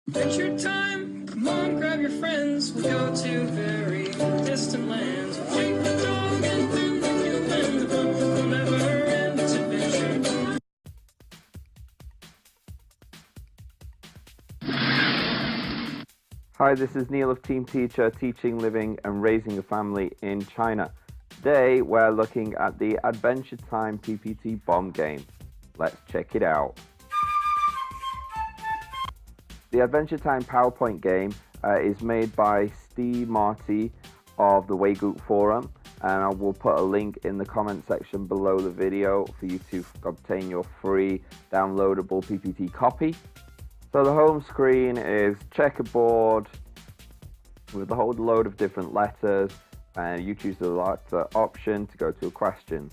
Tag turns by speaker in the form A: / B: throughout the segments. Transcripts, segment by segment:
A: Adventure time, come on, grab your friends. We'll go to very distant lands. We'll take the dog and then the human. The fun will never end. It's adventure.
B: Hi, this is Neil of Team Teacher, teaching, living and raising a family in China. Today we're looking at the Adventure Time PPT bomb game. Let's check it out. The Adventure Time PowerPoint game is made by Steve Marty of the Weigook forum, and I will put a link in the comment section below the video for you to obtain your free downloadable PPT copy. So the home screen is checkerboard with a whole load of different letters, and you choose the letter option to go to a question.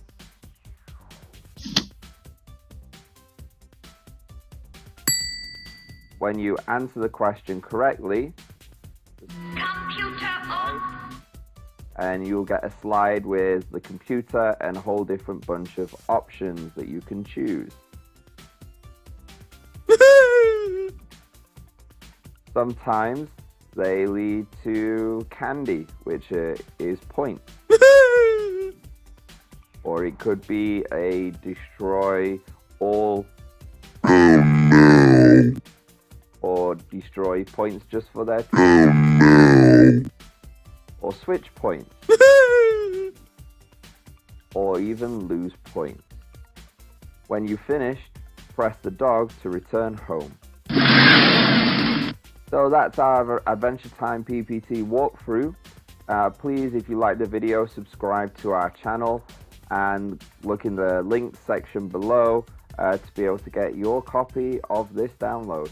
B: When you answer the question correctly,
C: Computer on.
B: and you'll get a slide with the computer and a whole different bunch of options that you can choose. Sometimes they lead to candy, which is points. Or it could be a destroy all. Or destroy points just for their or switch points. Or even lose points. When you finish, press the dog to return home. So that's our Adventure Time PPT walkthrough. Please, if you like the video, subscribe to our channel and look in the links section below to be able to get your copy of this download.